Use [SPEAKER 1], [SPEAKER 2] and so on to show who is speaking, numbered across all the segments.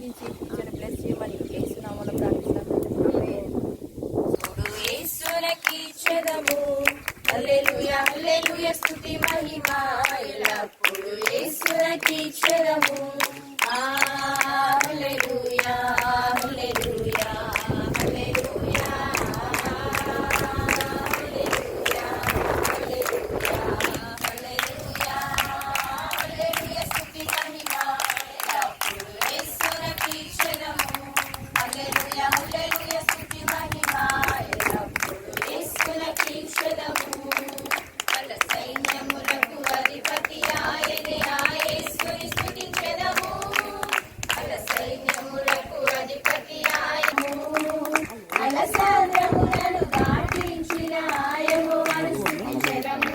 [SPEAKER 1] దీవించి teacher bless చేయమని యేసునామములో ప్రార్థిస్తున్నాము. ఆమేన్.
[SPEAKER 2] చూడు యేసునికి చెదము హల్లెలూయా హల్లెలూయా స్తుతి మహిమ ఎల్లప్పుడు యేసునికి చెదము హల్లెలూయా హల్లెలూయా హల్లెలూయా హల్లెలూయా హల్లెలూయా హల్లెలూయా హల్లెలూయా స్తుతి మహిమ ఎల్లప్పుడు యేసునికి చెదము హల్లెలూయా హల్లెలూయా స్తుతి మహిమ ఎల్లప్పుడు యేసునికి చెదము మన సైన్యములకు అధిపతి ఆయనే ఆ యేసుని స్తుతించెదము మన సైన్యములకు అధిపతి ఆయను అలసాంద్రములను దాటించిన యెహోవాను స్తుతించెదము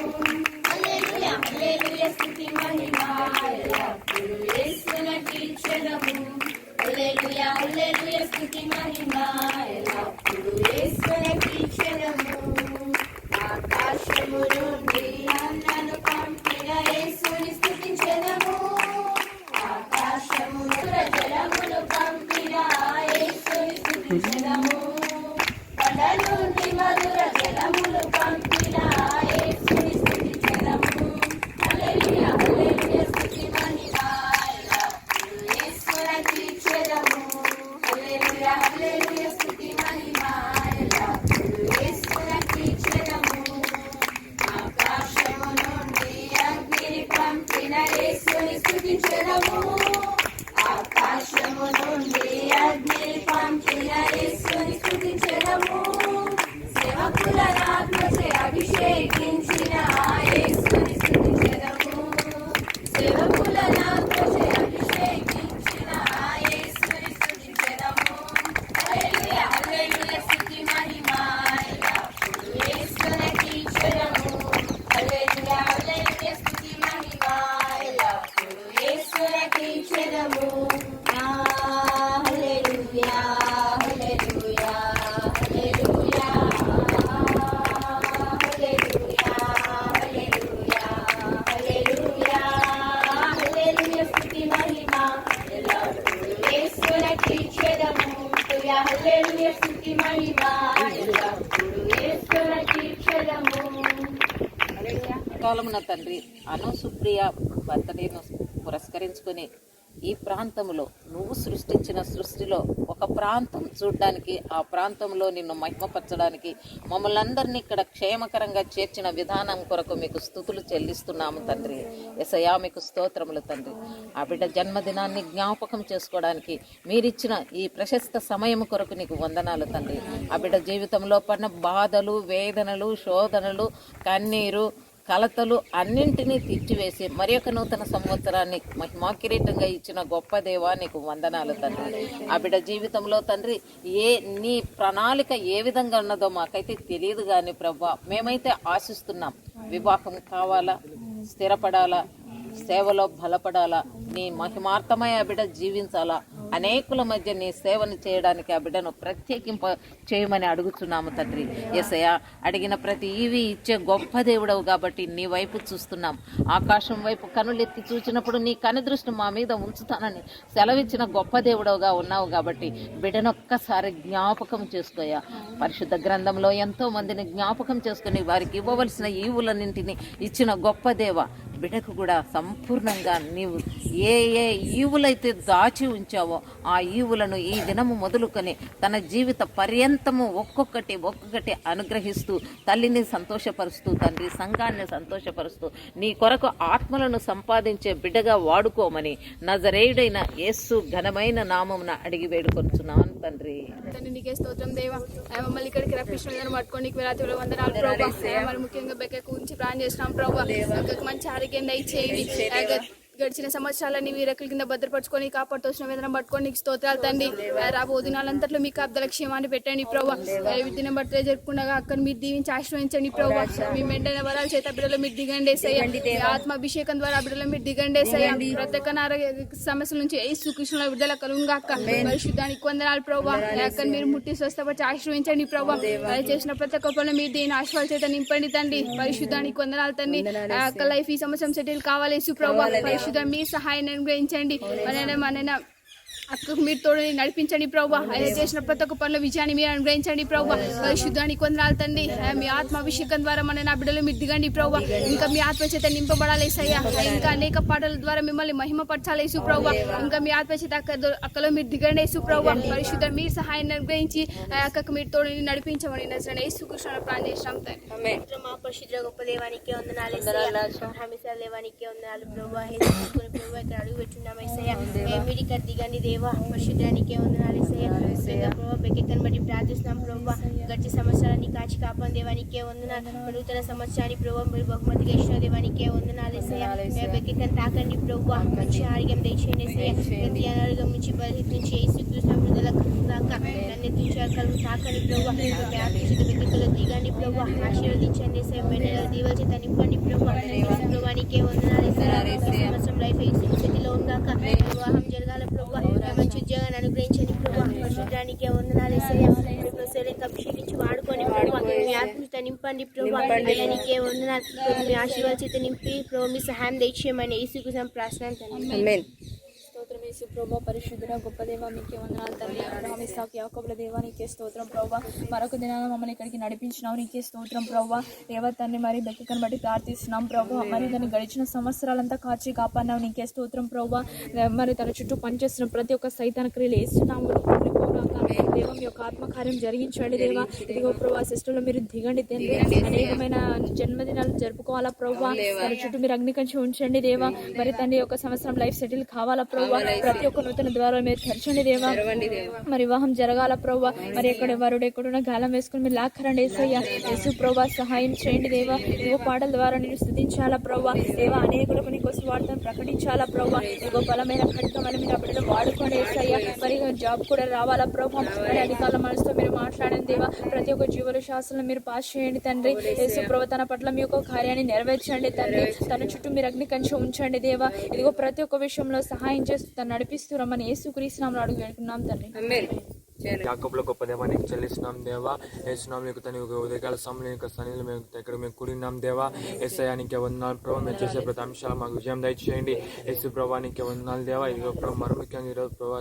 [SPEAKER 2] హల్లెలూయా హల్లెలూయా స్తుతి మహిమ ఎల్లప్పుడు యేసునికి చెదము హల్లెలూయా హల్లెలూయా స్తుతి మహిమ ఎల్లప్పుడు యేసునికి చెదము ఆకాశము నుండి అన్నను పంపిన యేసుని స్తుతించెదము ఆకాశము జలమును పంపిన యేసుని స్తుతించెదము కొండ నుండి మధుర జలములు పంపిన యేసుని స్తుతించెదము హల్లెలూయా హల్లెలూయా స్తుతి మహిమ ఎల్లప్పుడు యేసునికి చెదము హల్లెలూయా హల్లెలూయా స్తుతి మహిమ ఎల్లప్పుడు యేసునికి చెదము ఆకాశము నుండి అగ్నిని పంపిన యేసుని స్తుతించెదము ఆకాశము నుండి అగ్నిని పంపిన యేసుని స్తుతించెదము సేవకుల ఆత్మచే అభిషేకించిన యేసుని స్తుతించెదము సేవకుల ఆత్మచే అభిషేకించిన యేసుని స్తుతించెదము హల్లెలూయా హల్లెలూయా స్తుతి మహిమ ఎల్లప్పుడు యేసునికి చెదము హల్లెలూయా హల్లెలూయా స్తుతి మహిమ ఎల్లప్పుడు యేసునికి చెదము హల్లెలూయా హల్లెలూయా హల్లెలూయా హల్లెలూయా హల్లెలూయా హల్లెలూయా హల్లెలూయా స్తుతి మహిమ ఎల్లప్పుడు యేసునికి చెదము హల్లెలూయా స్తుతి మహిమ ఎల్లప్పుడు యేసునికి చెదము
[SPEAKER 3] కాలమున తండ్రి సుప్రియ బర్త్డేను పురస్కరించుకొని ఈ ప్రాంతంలో నువ్వు సృష్టించిన సృష్టిలో ఒక ప్రాంతం చూడడానికి ఆ ప్రాంతంలో నిన్ను మహిమపరచడానికి మమ్మల్ని అందరినీ ఇక్కడ క్షేమకరంగా చేర్చిన విధానం కొరకు మీకు స్తుతులు చెల్లిస్తున్నాము తండ్రి. యేసయ్యా మీకు స్తోత్రములు తండ్రి. ఆ బిడ్డ జన్మదినాన్ని జ్ఞాపకం చేసుకోవడానికి మీరిచ్చిన ఈ ప్రశస్త సమయం కొరకు నీకు వందనాలు తండ్రి. ఆ బిడ్డ జీవితంలో పడిన బాధలు, వేదనలు, శోధనలు, కన్నీరు, కలతలు అన్నింటినీ తీర్చివేసి మరి ఒక నూతన సంవత్సరాన్ని మహిమా కిరీటంగా ఇచ్చిన గొప్ప దేవా నీకు వందనాలు తండ్రి. ఆ బిడ్డ జీవితంలో తండ్రి నీ ప్రణాళిక ఏ విధంగా ఉన్నదో మాకైతే తెలియదు కానీ ప్రభా మేమైతే ఆశిస్తున్నాం. వివాహం కావాలా, స్థిరపడాలా, సేవలో బలపడాలా, నీ మహిమార్థమై ఆ బిడ్డ జీవించాలా, అనేకుల మధ్య నీ సేవను చేయడానికి ఆ బిడ్డను ప్రత్యేకింప చేయమని అడుగుతున్నాము తండ్రి. యేసయ్యా అడిగిన ప్రతి ఈవి ఇచ్చే గొప్ప దేవుడవు కాబట్టి నీ వైపు చూస్తున్నాం. ఆకాశం వైపు కనులెత్తి చూసినప్పుడు నీ కనుదృష్టి మా మీద ఉంచుతానని సెలవిచ్చిన గొప్ప దేవుడవుగా ఉన్నావు కాబట్టి బిడ్డనొక్కసారి జ్ఞాపకం చేసుకోయా. పరిశుద్ధ గ్రంథంలో ఎంతో మందిని జ్ఞాపకం చేసుకుని వారికి ఇవ్వవలసిన ఈవులన్నింటినీ ఇచ్చిన గొప్ప దేవ బిడ్డకు కూడా సంపూర్ణంగా నీవు ఏ ఏ ఈవులైతే దాచి ఉంచావో ఆ ఈవులను ఈ దినము మొదలుకొని తన జీవిత పర్యంతము ఒక్కొక్కటి అనుగ్రహిస్తూ తల్లిని సంతోషపరుస్తూ తండ్రి సంఘాన్ని సంతోషపరుస్తూ నీ కొరకు ఆత్మలను సంపాదించే బిడ్డగా వాడుకోమని నజరేయుడైన యేసు ఘనమైన నామమున అడిగి వేడుకొనుచున్నాను తండ్రి.
[SPEAKER 1] నీకే స్తోత్రం దేవా. మమ్మల్ని ఇక్కడికి రప్పించిన పట్టుకొని నీకు వేలాది వందనాలు ప్రభా. మరి ముఖ్యంగా బెక్క గురించి ప్లాన్ చేసినాం ప్రభా. మంచి ఆరోగ్యం దయచేయండి. గడిచిన సంవత్సరాలని మీ రెక్కల కింద భద్రపరచుకొని కాపాడుతోసిన వేదన పట్టుకొని నీకు స్తోత్రాలు తండ్రి. రాబో దినాలంతట్లో మీకు అబ్దల క్షేమాన్ని పెట్టండి ప్రభావ. దినం బర్త్డే జరుపుకుండగా అక్కడ మీరు దీవించి ఆశ్రయించండి ప్రభావ. మీ మెండైన వరాల చేత బిడ్డలో మీరు దిగండేసేయండి. ఆత్మాభిషేకం ద్వారా బిడ్డలో మీరు దిగండేసేయండి. ప్రతి ఒక్క సమస్యల నుంచి యేసు కృష్ణుల విడుదల కలుగుగా అక్క పరిశుద్ధానికి వందనాలు ప్రభావ. అక్కడ మీరు ముట్టి స్వస్థపరిచి ఆశ్రయించండి ప్రభావ. చేసిన ప్రతి ఒక్క పనులు మీరు దీని ఆశ్వాల చేత నింపండి తండ్రి. పరిశుద్ధానికి వందనాలు తండ్రి. అక్క లైఫ్ ఈ సంవత్సరం సెటిల్ కావాలి యేసు ప్రభావ. పరిశుద్ధ మీ సహాయాన్ని అనుగ్రహించండి. అక్కకు మీరు తోడు నడిపించండి ప్రభా. ఆయన చేసిన ప్రతి ఒక్క పనుల విజయాన్ని మీరు అనుగ్రహించండి ప్రభా. పరిశుద్ధానికి వందనాలు తండ్రి. మీ ఆత్మాభిషేకం ద్వారా మన నా బిడ్డలు మీరు దిగండి ప్రభా. ఇంకా మీ ఆత్మ చేత నింపబడాలి యేసయ్యా. ఇంకా అనేక పాటల ద్వారా మిమ్మల్ని మహిమపరచాలి యేసు ప్రభా. ఇంకా మీ ఆత్మ చేత అక్కలో మీరు దిగండి యేసు ప్రభా. పరిశుద్ధ మీరు సహాయాన్ని అనుగ్రహించి అక్కకు మీరు తోడు నడిపించమని నచ్చండి యేసుకృష్ణ ప్రార్థన చేస్తాం తండ్రి.
[SPEAKER 2] మా పరిశుద్ధ గొప్ప దేవానికి వందనాలు దేవానికి వందనాలు ప్రభా. ఇక్కడ అడుగు పెట్టున్నాం యేసయ్యా. మీరు ఇక్కడ దిగండి దేవా. పరిశుద్ధానికే వందనాలు యేసయ్యా. ప్రభా బెక్కని బట్టి ప్రార్థిస్తున్నాం ప్రభా. గడిచిన సంవత్సరాన్ని కాచి కాపాడు దేవానికే వందనాలు. నూతన సంవత్సరాన్ని ప్రభా మీరు బహుమతిగా ఇచ్చిన దేవానికే వందనాలు యేసయ్యా. బెక్కని తాకండి ప్రభా. మంచి ఆరోగ్యం దయచేయండి యేసయ్యా. ప్రతి అనారోగ్యం నుంచి బలహీన నుంచి యేసుకృష్ణ విడుదల దాకా నన్ను కలుగు తాకండి ప్రభా. బెక్కలో దిగండి ప్రభా. ఆశీర్వదించండి యేసయ్యా. మెడల దీవెల చేత నింపండి ప్రభా. ప్రభానికే వందనాలు యేసయ్యా. సంవత్సరం లైఫ్ స్థితిలో ఉందాక వివాహం జరగాల ప్రభా. మంచి ఉద్యోగాన్ని అనుగ్రహించండి ప్రభా. పరిశుద్ధానికే వందనాలు యేసయ్యా. అభిషేకించి వాడుకొని ప్రభా. మీ ఆత్మత నింపండి ప్రభా. ఆయనకే వందనాలు. మీ ఆశీర్వాద చేత నింపి ప్రభా మీ సహాయం దయచేయమని యేసుకృష్ణ ప్రార్థన తండ్రి.
[SPEAKER 4] స్తోత్రం యేసు ప్రభా. పరిశుద్ధుడ గొప్ప దేవ మీకే వందనాలు తండ్రి. అబ్రహాము ఇస్సాకు యాకోబుల దేవా నీకే స్తోత్రం ప్రభా. మరొక దినాన మమ్మల్ని ఇక్కడికి నడిపించినావు నీకే స్తోత్రం ప్రభా. దేవ తండ్రి మరి బెక్కను బట్టి ప్రార్థిస్తున్నాం ప్రభా. మరి దాన్ని గడిచిన సంవత్సరాలంతా కాచి కాపాడినావు నీకే స్తోత్రం ప్రభా. మరి తన చుట్టూ పనిచేస్తున్న ప్రతి ఒక్క సైతాన క్రియలు వేస్తున్నాము దేవ. మీ యొక్క ఆత్మకార్యం జరిగించండి దేవా. ఇదిగో ప్రభా సిస్టర్లో మీరు దిగండి తండ్రి. అనేకమైన జన్మదినాలు జరుపుకోవాలా ప్రభా. తన చుట్టూ మీరు అగ్నికంచి ఉంచండి దేవా. మరి తండ్రి ఒక సంవత్సరం లైఫ్ సెటిల్ కావాలా ప్రభా. ప్రతి ఒక్క నూతన ద్వారా మీరు తెరచండి దేవా. మరి వివాహం జరగాల ప్రభా. మరి ఎక్కడ వరుడు ఎక్కడున్న గాలం వేసుకుని మీరు లాక్కరండి యేసయ్యా. యేసు ప్రభా సహాయం చేయండి దేవా. ఇదిగో పాటల ద్వారా నేను స్తుతించాలా ప్రభా. దేవా అనేకులకు నీకోసం వార్తను ప్రకటించాలా ప్రభా. ఇదిగో బలమైన ఖడ్గమని మీరు అప్పుడు వాడుకోండి యేసయ్యా. మరి జాబ్ కూడా రావాలా ప్రభా. మరి అధికారుల మనసుతో మీరు మాట్లాడండి దేవా. ప్రతి ఒక్క జీవుల శాస్త్రం మీరు పాస్ చేయండి తండ్రి. యేసు ప్రభా తన పట్ల మీ యొక్క కార్యాన్ని నెరవేర్చండి తండ్రి. తన చుట్టూ మీరు అగ్ని కంచి ఉంచండి దేవా. ఇదిగో ప్రతి ఒక్క విషయంలో సహాయం చేస్తూ తను నడిపిస్తూ రమ్మని యేసుక్రీస్తు నామములో అడుగు పెట్టుకున్నాం తండ్రి.
[SPEAKER 5] యాకోబుల గొప్ప దేవా నీకు చెల్లిస్తున్నాం దేవా. యేసునామములో నీకు తన ఉదయకాల సమయంలో నీకు సన్నిధిలో మేము ఇక్కడ మేము కూడినాం దేవా. యేసయ్యా నీకే వందనాలు ప్రభావ. మేము చేసే ప్రతి అంశాలు మాకు విజయం దయచేయండి యేసు ప్రభా. నీకే వందనాలు దేవా. ఇదిగో ప్రభావ మరో ముఖ్యంగా ఈరోజు ప్రభావ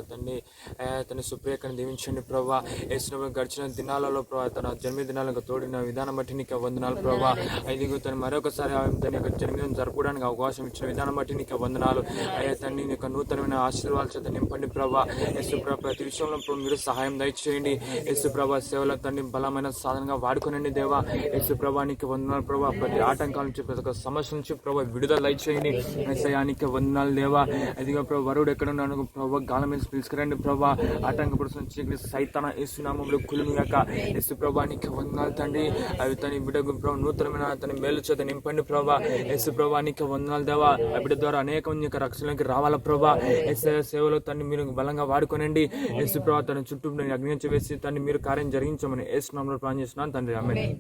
[SPEAKER 5] తన సుప్రియకను దీవించండి ప్రభావ. యేసునామములో గడిచిన దినాలలో ప్రభావ తన జన్మదినాలకు తోడిన విధానం బట్టి నీకే వందనాలు ప్రభావ. ఇదిగో తను మరొకసారి తన యొక్క జన్మదినం జరుపుకోవడానికి అవకాశం ఇచ్చిన విధానం బట్టి నీకే వందనాలు అయ్యా తండ్రి. నీ యొక్క నూతనమైన ఆశీర్వాదాల చేత నింపండి ప్రభావ. యేసు ప్రభా ప్రతి విషయంలో మీరు సహాయం దయచేయండి యేసు ప్రభా. సేవల తండ్రి బలమైన సాధనంగా వాడుకోనండి దేవా. యేసు ప్రభా నీకు వందనాలు ప్రభా. ప్రతి ఆటంకాల నుంచి ప్రతి ఒక్క సమస్య నుంచి ప్రభావ విడుదల దయచేయండి యేసయ్యానికి వందనాలు దేవా. అదిగా ప్రభావ వరుడు ఎక్కడున్నాను ప్రభావ గాలం మీద పిలుచుకురండి ప్రభావ. ఆటంకపడుతున్న సైతాన యేసు నామములో కులుగాక యేసు ప్రభా నీకు వందనాలు తండ్రి. అవి తన బిడ్డకు ప్రభావ నూతనమైన తన మేలు చేత నింపండి ప్రభా. యేసు ప్రభా నీకు వందనాలు దేవా. ఆ బిడ్డ ద్వారా అనేక మంది యొక్క రక్షణలోకి రావాలా ప్రభా. యేసయ్య సేవలో తన్ని మీరు బలంగా వాడుకోనండి యేసు ప్రభా. తన చుట్టూ అగ్నించి వేసి తన్ని మీరు కార్యం జరిగించమని యేసు నామములో ప్రార్థన చేస్తున్నాను తండ్రి. ఆమేన్.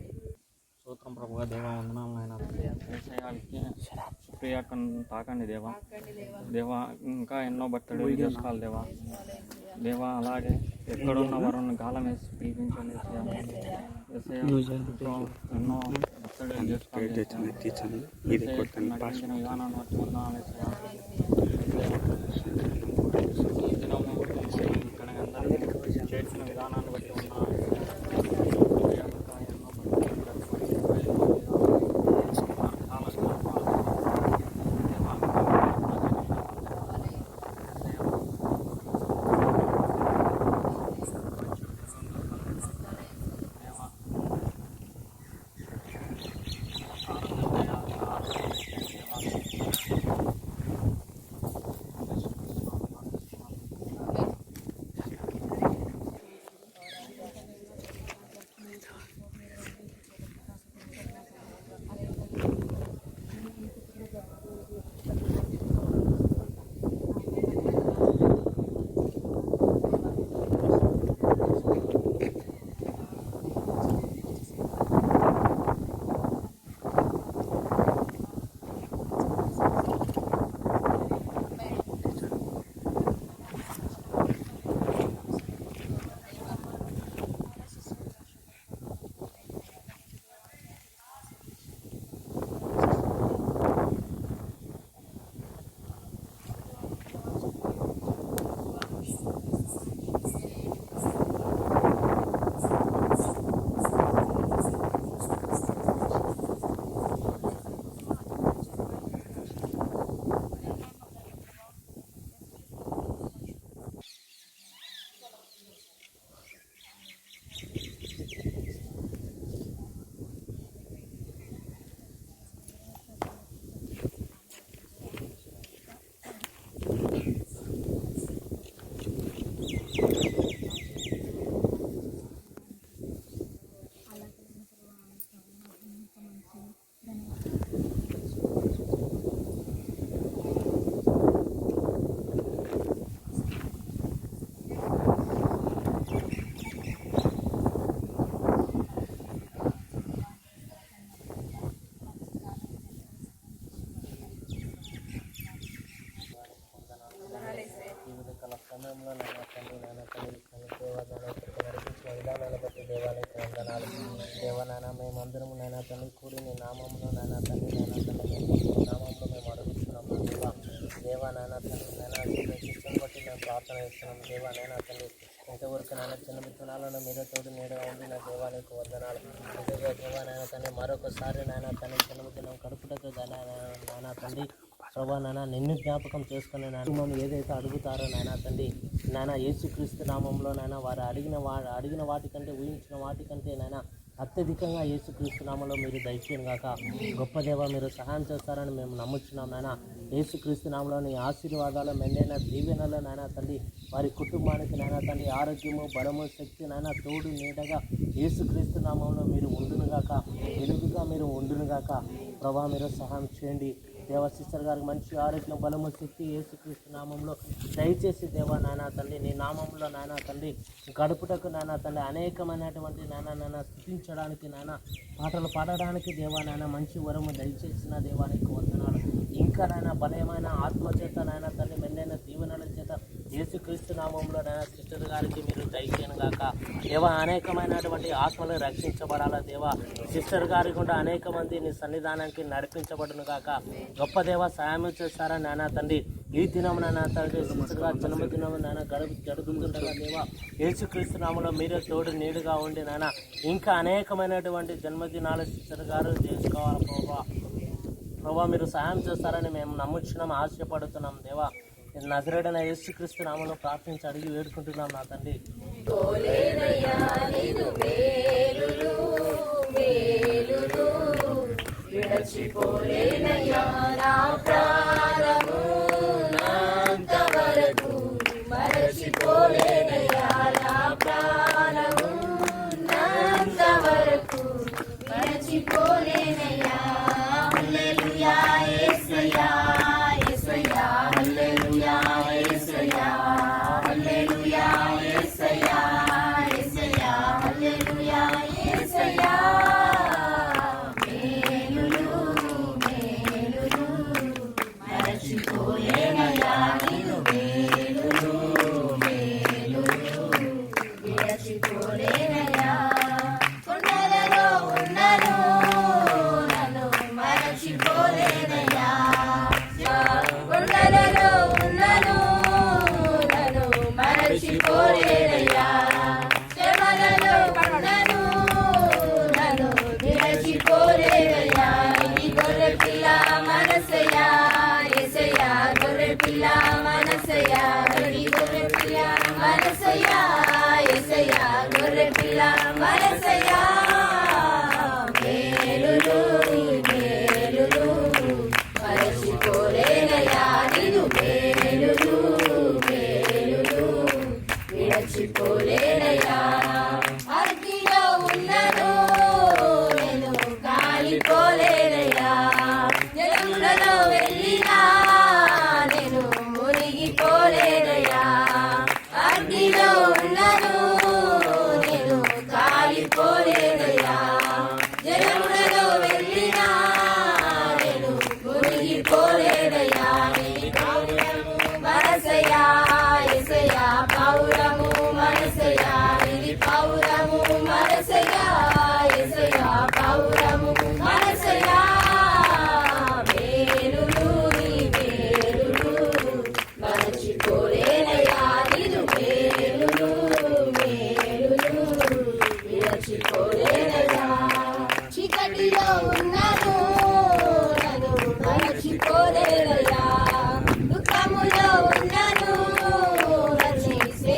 [SPEAKER 6] స్తోత్రం ప్రభువా. దేవా వందనాలు నాయన. సుప్రియకను తాకండి దేవా. దేవా ఇంకా ఎన్నో బర్త్డే చేసుకోవాలి దేవా. దేవా అలాగే ఎక్కడున్న వారిని గాలం వేసి పిలిపించండి ఎన్నో బర్త్డే చేసుకోవాలి. విధానాన్ని బట్టి వందనాలు చేసిన విధానాన్ని బట్టి ఉన్నా
[SPEAKER 7] తండ్రి నాన్న తండ్రి దేవా నాన్న ఇక్కడికి నడిపించిన విధానాన్ని బట్టి దేవానికి వందనాలు. దేవా నాన్న మేమందరము నాయన తండ్రి కూడి నీ నామంలో నాయన తండ్రి నాయన తండ్రి నీ నామంలో మేము అడుగుతున్నాము దేవా. దేవా నాయన తండ్రి నాయన శిక్షను బట్టి మేము ప్రార్థన చేస్తున్నాం దేవా నాయన తండ్రి. ఇంతవరకు నాయన చిన్న విత్తనాలను మీద తోడు నీడగా ఉండి నా దేవానికి వందనాలు. నిజంగా దేవా నాయన తండ్రి మరొకసారి నాయన తండ్రి చిన్న విత్తనం కడుపుటకు నాయన తండ్రి ప్రభా నాయన నిన్ను జ్ఞాపకం చేసుకుని నాయన ఏదైతే అడుగుతారో నాయన తండ్రి నాయన యేసుక్రీస్తు నామంలో నాయన వారు అడిగిన వాటికంటే ఊహించిన వాటికంటే నాయన అత్యధికంగా యేసుక్రీస్తు నామంలో మీరు దయచేయను గాక. గొప్ప దేవ మీరు సహాయం చేస్తారని మేము నమ్ముచున్నాం నాయన. యేసుక్రీస్తు నామంలో నీ ఆశీర్వాదాలు మెండైన దీవెనలు నాయన తండ్రి వారి కుటుంబానికి నాయన తండ్రి ఆరోగ్యము బలము శక్తి నాయన తోడు నీడగా యేసుక్రీస్తు నామంలో మీరు ఉండునుగాక, వెలుగుగా మీరు ఉండునుగాక. ప్రభా మీరు సహాయం చేయండి దేవ. సిస్టర్ గారికి మంచి ఆరోగ్యం బలము శక్తి యేసుక్రీస్తు నామంలో దయచేసి దేవా నాయన తండ్రి నీ నామంలో నాయన తండ్రి గడుపుటకు నాయన తండ్రి అనేకమైనటువంటి నాయన స్థుతించడానికి నాయన పాటలు పాడడానికి దేవా నాయన మంచి వరము దయచేసిన దేవానికి వందనాలు. ఇంకా నాయన బలమైన ఆత్మచేత నాయన తండ్రి మెండైన దీవెనల చేత యేసుక్రీస్తు నామంలో నాయన సిస్టర్ గారికి మీరు దయచేయను గాక దేవా. అనేకమైనటువంటి ఆత్మలు రక్షించబడాలా దేవా. సిస్టర్ గారి కూడా అనేక మంది నీ సన్నిధానానికి నడిపించబడును గాక. గొప్ప దేవ సహాయం చేస్తారా నాయన తండ్రి. ఈ దినం నాయన తండ్రి సిస్టర్ గారు జన్మదినం నాయన గడుపుతుండగా దేవా యేసుక్రీస్తు నామంలో మీరే తోడు నీడుగా ఉండి నాయన ఇంకా అనేకమైనటువంటి జన్మదినాలు సిస్టర్ గారు చేసుకోవాలి ప్రభా. మీరు సహాయం చేస్తారని మేము నమ్ముచున్నాం, ఆశపడుతున్నాం దేవా. నజరేయుడైన యేసుక్రీస్తు నామములో ప్రార్థించి అడిగి వేడుకుంటున్నాం నా తండ్రి.
[SPEAKER 2] చీకటిలో ఉన్నను నన్ను మరచిపోలేదయ్యా. దుఃఖములో ఉన్నను రక్షించు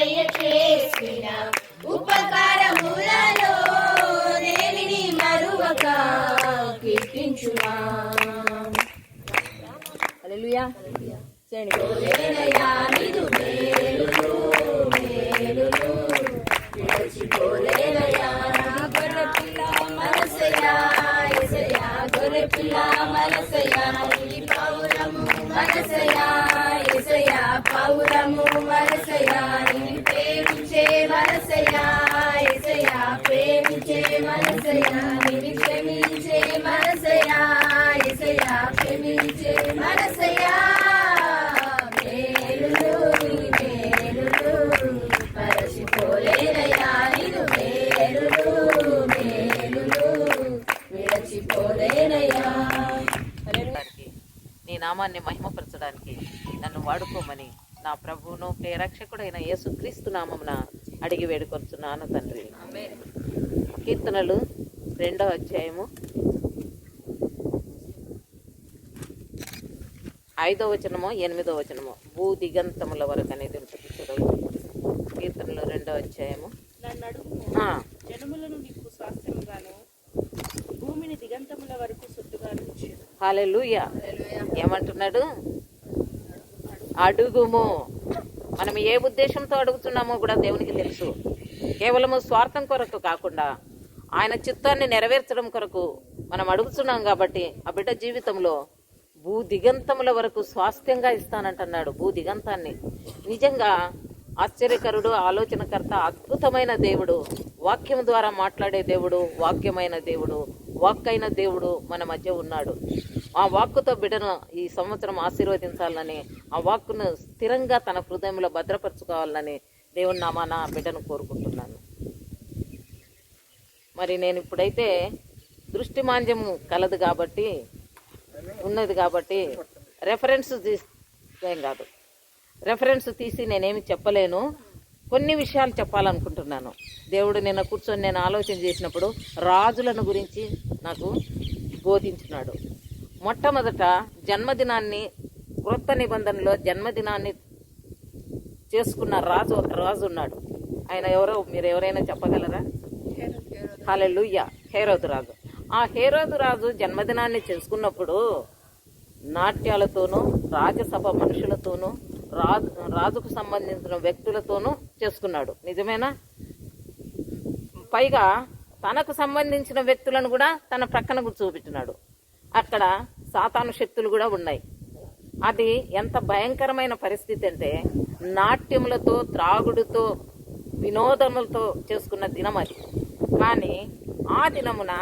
[SPEAKER 2] యేసయ్య చేసిన ఉపకారములలో దేనిని మరువక కీర్తించుమా.
[SPEAKER 3] హల్లెలూయా. చేయండి.
[SPEAKER 2] పోలేనయా నిదు మేలులు మేలులు, విడిచిపోలేనయా నా గొర్రె పిల్ల మనసయ్యా, యేసయ్యా గొర్రె పిల్ల మనసయ్యా, నీ పౌరము మనసయ్యా, యేసయ్యా పౌరము మనసయ్యా, నీ ప్రేమించే మనసయ్యా, యేసయ్యా ప్రేమించే మనసయ్యా, నీ క్షమించే మనసయ్యా, యేసయ్యా క్షమించే మనసయ్యా. మేలులు మేలులు మరచిపోలేనయా నిన్ను, మేలులు మేలులు విడచిపోలేనయా.
[SPEAKER 3] నీ నామాన్ని మహిమపరచడానికి నన్ను వాడుకోమని నా ప్రభువును ప్రియరక్షకుడైన యేసుక్రీస్తు నామమున అడిగి వేడుకొంచున్నాను తండ్రి. కీర్తనలు 2వ అధ్యాయము 5వ వచనమో 8వ వచనమో, భూ దిగంతముల వరకు అనేది ఉంటుంది చూడవు. కీర్తనలు 2వ అధ్యాయము.
[SPEAKER 8] జనములను నీకు స్వాస్థ్యముగాను భూమిని దిగంతముల వరకు సొత్తుగాను ఇచ్చెను.
[SPEAKER 3] హల్లెలూయా. ఏమంటున్నాడు? అడుగుము. మనం ఏ ఉద్దేశంతో అడుగుతున్నామో కూడా దేవునికి తెలుసు. కేవలము స్వార్థం కొరకు కాకుండా ఆయన చిత్తాన్ని నెరవేర్చడం కొరకు మనం అడుగుతున్నాం కాబట్టి ఆ బిడ్డ జీవితంలో భూ దిగంతముల వరకు స్వాస్థ్యంగా ఇస్తానంటున్నాడు. భూ దిగంతాన్ని. నిజంగా ఆశ్చర్యకరుడు, ఆలోచనకర్త, అద్భుతమైన దేవుడు, వాక్యం ద్వారా మాట్లాడే దేవుడు, వాక్యమైన దేవుడు, వాక్కైన దేవుడు మన మధ్య ఉన్నాడు. ఆ వాక్కుతో బిడ్డను ఈ సంవత్సరం ఆశీర్వదించాలని, ఆ వాక్కును స్థిరంగా తన హృదయంలో భద్రపరచుకోవాలని దేవుని నామాన బిడ్డను కోరుకుంటున్నాను. మరి నేను ఇప్పుడైతే దృష్టి మాంద్యము కలదు కాబట్టి ఉన్నది కాబట్టి రెఫరెన్స్ ఏం కాదు, రెఫరెన్స్ తీసి నేనేమి చెప్పలేను. కొన్ని విషయాలు చెప్పాలనుకుంటున్నాను. దేవుడు నిన్న కూర్చొని నేను ఆలోచన చేసినప్పుడు రాజులను గురించి నాకు బోధించినాడు. మొట్టమొదట జన్మదినాన్ని, క్రొత్త నిబంధనలో జన్మదినాన్ని చేసుకున్న రాజు, ఒక రాజు ఉన్నాడు. ఆయన ఎవరో మీరు ఎవరైనా చెప్పగలరా? హల్లెలూయా. హేరోదు రాజు. ఆ హేరోదు రాజు జన్మదినాన్ని చేసుకున్నప్పుడు నాట్యాలతోనూ, రాజసభ మనుషులతోనూ, రాజుకు సంబంధించిన వ్యక్తులతోనూ చేసుకున్నాడు. నిజమేనా? పైగా తనకు సంబంధించిన వ్యక్తులను కూడా తన ప్రక్కన చూపెట్టినాడు. అక్కడ సాతాను శక్తులు కూడా ఉన్నాయి. అది ఎంత భయంకరమైన పరిస్థితి అంటే, నాట్యములతో, త్రాగుడుతో, వినోదములతో చేసుకున్న దినం అది. కానీ ఆ దినమున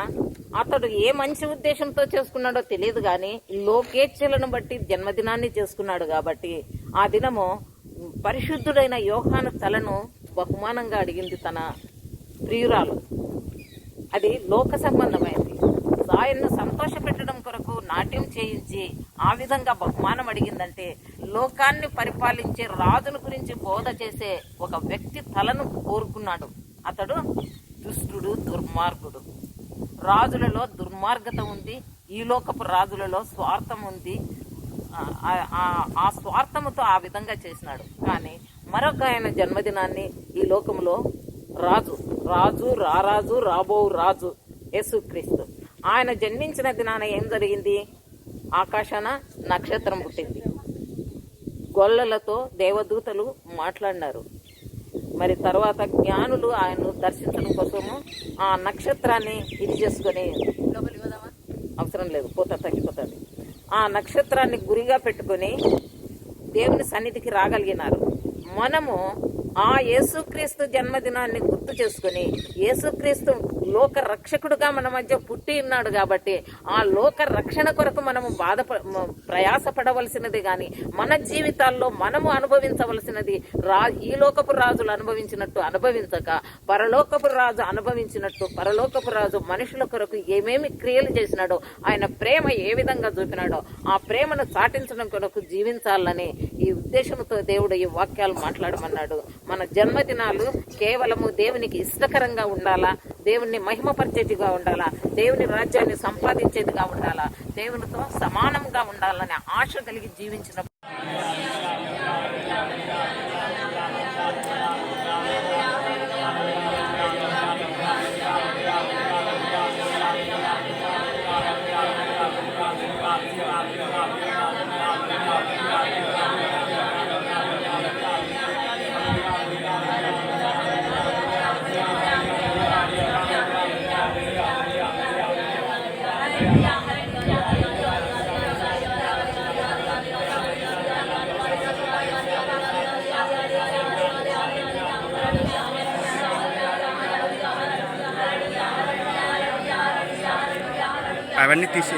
[SPEAKER 3] అతడు ఏ మంచి ఉద్దేశంతో చేసుకున్నాడో తెలియదు, కానీ లోకేచ్ఛలను బట్టి జన్మదినాన్ని చేసుకున్నాడు. కాబట్టి ఆ దినము పరిశుద్ధుడైన యోహాను తలను బహుమానంగా అడిగింది తన ప్రియురాలు. అది లోక సంబంధమైనది. ఆయన్ను సంతోష పెట్టడం కొరకు నాట్యం చేయించి ఆ విధంగా బహుమానం అడిగిందంటే, లోకాన్ని పరిపాలించే రాజుల గురించి బోధ చేసే ఒక వ్యక్తి తలను కోరుకున్నాడు. అతడు దుష్టుడు, దుర్మార్గుడు. రాజులలో దుర్మార్గత ఉంది, ఈ లోకపు రాజులలో స్వార్థం ఉంది. ఆ స్వార్థముతో ఆ విధంగా చేసినాడు. కానీ మరొక ఆయన జన్మదినాన్ని ఈ లోకంలో రాజు రారాజు రాబో రాజు యేసుక్రీస్తు ఆయన జన్మించిన దినాన ఏం జరిగింది? ఆకాశాన నక్షత్రం పుట్టింది. గొల్లలతో దేవదూతలు మాట్లాడినారు. మరి తర్వాత జ్ఞానులు ఆయన్ను దర్శించడం కోసము ఆ నక్షత్రాన్ని ఇది చేసుకొని, అవసరం లేదు, తగ్గిపోతుంది. ఆ నక్షత్రాన్ని గురిగా పెట్టుకొని దేవుని సన్నిధికి రాగలిగినారు. మనము ఆ యేసుక్రీస్తు జన్మదినాన్ని గుర్తు చేసుకుని, యేసుక్రీస్తు లోక రక్షకుడుగా మన మధ్య పుట్టి ఉన్నాడు కాబట్టి ఆ లోక రక్షణ కొరకు మనము ప్రయాసపడవలసినది. కానీ మన జీవితాల్లో మనము అనుభవించవలసినది ఈ లోకపు రాజులు అనుభవించినట్టు అనుభవించక, పరలోకపు రాజు అనుభవించినట్టు, పరలోకపు రాజు మనుషుల కొరకు ఏమేమి క్రియలు చేసినాడో, ఆయన ప్రేమ ఏ విధంగా చూపినాడో ఆ ప్రేమను చాటించడం కొరకు జీవించాలని ఈ ఉద్దేశంతో దేవుడు ఈ వాక్యాలు మాట్లాడమన్నాడు. మన జన్మదినాలు కేవలము దేవునికి ఇష్టకరంగా ఉండాలా, దేవుణ్ణి మహిమపరిచేదిగా ఉండాలా, దేవుని రాజ్యాన్ని సంపాదించేదిగా ఉండాలా, దేవునితో సమానంగా ఉండాలనే ఆశ కలిగి జీవించిన
[SPEAKER 9] అవన్నీ తీసి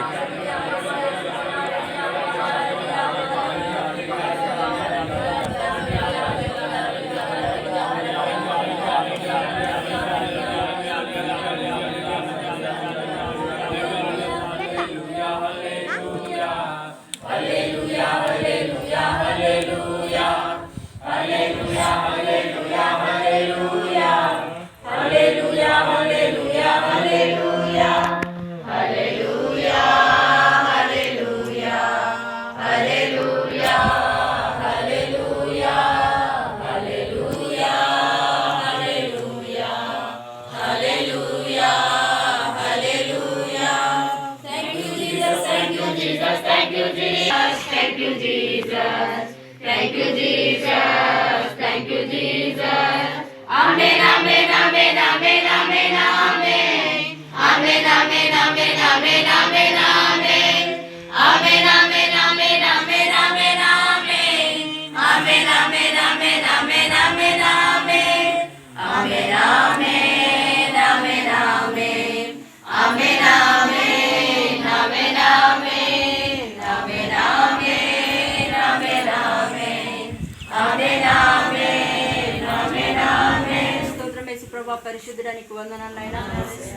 [SPEAKER 10] ప్రభా పరిశుద్ధడానికి వందనాలైనా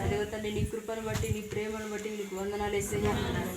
[SPEAKER 10] అదిగో తండ్రి నీ కృపను బట్టి నీ ప్రేమను బట్టి నీకు వందనాలు వేసయ్యా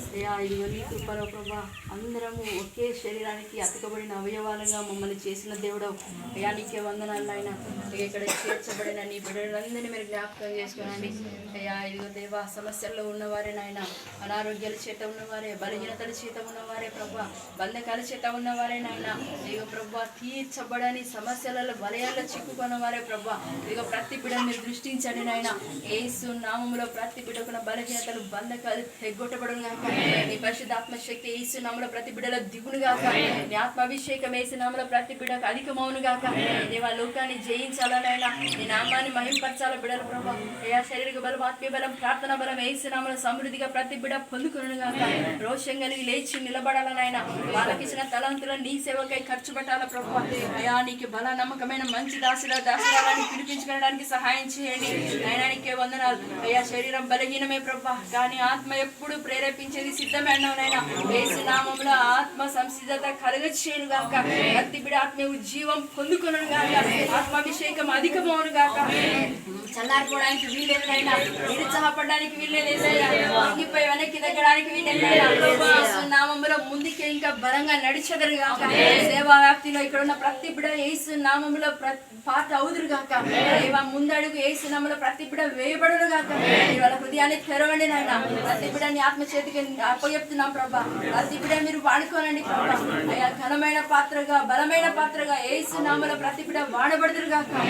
[SPEAKER 10] అయ్యా ఇదిగో నీ కృపలో ప్రభా అందరము ఒకే శరీరానికి అతకబడిన అవయవాలుగా మమ్మల్ని చేసిన దేవుడు అయ్యా నీకే వందనాలైనా ఇక్కడ చేర్చబడిన నీ బిడ్డలందరినీ మీరు జ్ఞాపకం చేసుకోనండి అయ్యా ఇదిగో దేవా సమస్యల్లో ఉన్నవారే నాయన అనారోగ్యాల చేత ఉన్నవారే బలహీనతల చేత ఉన్నవారే ప్రభా బంధకాల చేత ఉన్నవారే నాయన ఇదిగో ప్రభా తీర్చబడని సమస్యలలో వలయాల్లో చిక్కుకున్న వారే ప్రభా ఇదిగో ప్రతి బిడ్డను మీరు దృష్టించండి నాయన యేసు నామములో ప్రతి బిడ్డకున్న బలహీనతలు బంధకాలు తెగొట్టబడును గాక నీ పరిశుద్ధాత్మ శక్తి యేసు నామములో ప్రతి బిడ్డలో దిగును గాక నీ ఆత్మాభిషేకం యేసు నామములో ప్రతి బిడ్డకు అధికమవును గాక దేవా లోకాన్ని జయించాలనైనా నీ నామాన్ని మహింపరచాల బిడ్డలు ప్రభా అయ్యా శారీరక బలం ఆత్మీయ బలం ప్రార్థన బలం యేసు నామములో సమృద్ధిగా ప్రతి బిడ్డ పొందుకును గాక రోషం కలిగి లేచి నిలబడాలనైనా వాళ్ళకిచ్చిన తలంతులను నీ సేవకై ఖర్చు పెట్టాల ప్రభా అయ్యా నీకు బల నమ్మకమైన మంచి దాసురాలని పిలిపించుకోవడానికి సహాయం చేయండి నయనానికే వందనాలు అయ్యా శరీరం బలహీనమే ప్రభా కానీ ఆత్మ ఎప్పుడు ప్రేరేపించేది సిద్ధమే అన్నావునైనా యేసు నామములో ఆత్మ సంసిద్ధత కలగచేయును గాక ప్రతి బిడ్డ ఆత్మ ఉజ్జీవం పొందుకొనును గాక ఆత్మాభిషేకం అధికమవును గాక చల్లారిపోవడానికి వీల్లేదైనా నిరుత్సాహపడడానికి వీల్లేదైనా వంగిపోయి వెనక్కి తగ్గడానికి వీల్లేదైనా యేసు నామములో ముందుకే ఇంకా బలంగా నడిచెదరు గాక సేవా వ్యాప్తిలో ఇక్కడ ఉన్న ప్రతి బిడ్డ యేసు నామములో పాట అవుదురు గాక దేవా ముందడుగు యేసు నామములో ప్రతి బిడ్డ వేయబడును గాక వాళ్ళ హృదయాన్ని తెరవండి నాయన ప్రతి బిడ్డ నీ ఆత్మ చేతికి అప్పచెప్తున్నాం ప్రభా ప్రతి బిడ్డ మీరు వాడుకోనండి ప్రభా అయ్యా ఘనమైన పాత్రగా బలమైన పాత్రగా యేసు నామములో ప్రతి బిడ్డ వాడబడుదురు గాక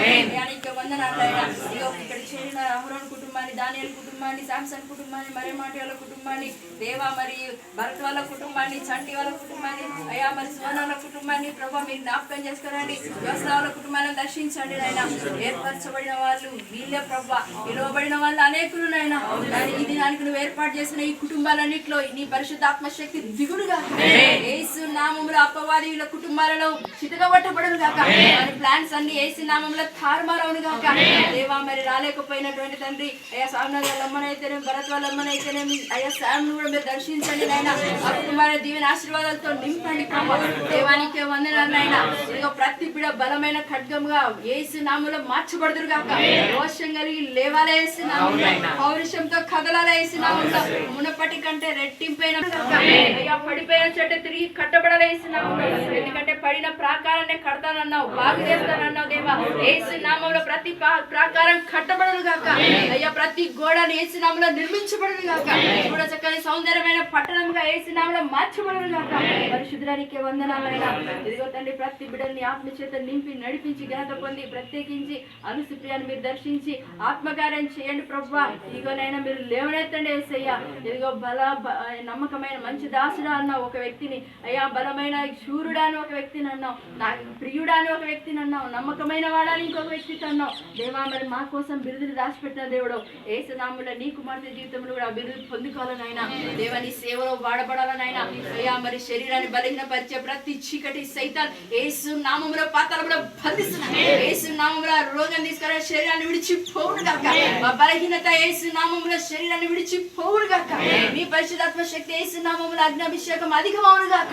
[SPEAKER 10] నీకు వందనాలైనా ఇగో ఇక్కడ చేరిన అహరోన్ కుటుంబాన్ని దానియేలు కుటుంబాన్ని శాంసన్ కుటుంబాన్ని మరి మాటల కుటుంబాన్ని దేవా మరి భరత్ వాళ్ళ కుటుంబాన్ని చంటి వాళ్ళ కుటుంబాన్ని అయ్యా మరి సువర్ణ కుటుంబాన్ని ప్రభా మీరు జ్ఞాపకం చేసుకురండి వ్యవసాయ కుటుంబాలను దర్శించండి నాయన ఏర్పరచబడిన వాళ్ళు వీళ్ళే ప్రభా పిలువబడిన వాళ్ళు అనేకులు నాయన ఈ దినానికి నువ్వు ఏర్పాటు చేసిన ఈ కుటుంబాలన్నింటిలో నీ పరిశుద్ధాత్మ శక్తి దిగుడుగా యేసు నామములో అపవాది వీళ్ళ కుటుంబాలలో చితకబట్టబడును గాక వారి ప్లాన్స్ అన్ని యేసు నామములో తారుమారవును గాక దేవా మరి రాలేకపోయినటువంటి తండ్రి అయ్యా స్వామినాథ్ వాళ్ళ అమ్మనైతేనే భరత్ వాళ్ళ అమ్మనైతేనేమి అయ్యా శామ్ను కూడా మీరు దర్శించండి నాయన ఆ కుటుంబాన్ని దీవెన ఆశీర్వాదాలతో నింపండి ప్రభా దేవానికి వందనాలు నాయన ఇదిగో ప్రతి బిడ్డ బలమైన ఖడ్గముగా యేసు నామములో మార్చబడుదురు గాక రోషం కలిగి లేవాల యేసు నామములో పౌరుషంతో కదలాల యేసు నామములో మునపటి కంటే రెట్టింపైన గాక అయ్యా పడిపోయిన చెట్టు తిరిగి కట్టబడాల యేసు నామములో ఎందుకంటే పడిన ప్రాకారాన్ని కడతానన్నావు బాగు చేస్తానన్నావు దేవా యేసు నామములో ప్రతి ప్రాకారం కట్టబడును గాక అయ్యా ప్రతి గోడను యేసు నామములో నిర్మించబడును గాక చూడ చక్కని సౌందర్యమైన పట్టణంగా యేసు నామములో మార్చబడును గాక పరిశుద్ధానికి వందనాలైనా ఇదిగో తండ్రి ప్రతి బిడ్డల్ని ఆత్మ చేత నింపి నడిపించి ఘనత పొంది ప్రత్యేకించి అనుసుప్రియాన్ని మీరు దర్శించి ఆత్మకార్యం చేయండి ప్రభా ఇదిగోనైనా మీరు లేవనెత్తండి యేసయ్యా ఇదిగో నమ్మకమైన మంచి దాసుడా అన్నావు ఒక వ్యక్తిని అయ్యా బలమైన శూరుడా అని ఒక వ్యక్తిని అన్నావు నా ప్రియుడా అని ఒక వ్యక్తిని అన్నావు నమ్మకమైన వాడని ఇంకొక వ్యక్తితో అన్నావు దేవా మరి మా కోసం బిరుదులు దాచిపెట్టిన దేవుడు యేసు నామములో నీ కుమార్తె జీవితంలో కూడా బిరుదు పొందుకోవాలనైనా దేవా నీ సేవలో వాడబడాలనైనా అయ్యా మరి శరీరాన్ని బలహీనపరిచే ప్రతి చీకటి సైతాన్ యేసు నామములో పాతాళములో బంధిస్తున్నా యేసు నామములో రోగం తీసుకురా శరీరాన్ని విడిచిపోవును గాక. మా బలహీనత యేసు నామములో శరీరాన్ని విడిచిపోవును గాక. మీ పరిశుద్ధాత్మ శక్తి యేసు నామములో అగ్నిభిషేకం అధికమవును గాక.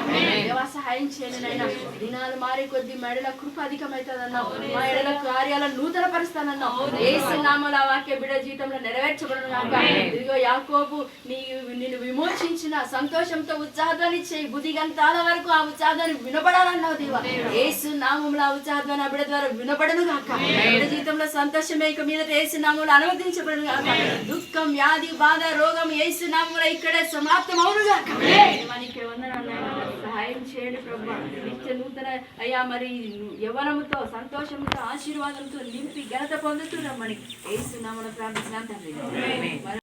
[SPEAKER 10] దేవా సహాయం చేయండి నాయన. దినాలు మారే కొద్ది మెడల కృప అధికమవుతుందన్నావు. మా ఎడల కార్యాలను నూతన పరుస్తానన్నావు. యేసు నామములో ఆ వాక్య బిడ్డ జీవితంలో నెరవేర్చబడును గాక. ఇదిగో యాకోబు నిన్ను విమోచించిన సంతోషంతో ఉత్సాహాన్ని చేయి. బుద్ధిగంతాల వరకు ఆ ఉత్సాహాన్ని వినపడాలన్నావు దేవా. యేసు నామములో ఆ ఉత్సాహాన్ని ఆ బిడ్డ ద్వారా వినపడను గాక. బిడ్డ జీవితంలో సంతోషమే ఇక మీద యేసు నామములో అనుమతించబడును గాక. దుఃఖం, వ్యాధి, బాధ, రోగం యేసు నామములో ఇక్కడే సమాప్తం అవును గాక. మనకి వందనాలు సహాయం చేయండి ప్రభువా. నిత్య నూతన అయ్యా మరి యవ్వనముతో సంతోషంతో ఆశీర్వాదంతో నింపి ఘనత పొందుతున్నాం. మనకి యేసు నామములో ప్రార్థిస్తున్నాం తండ్రి.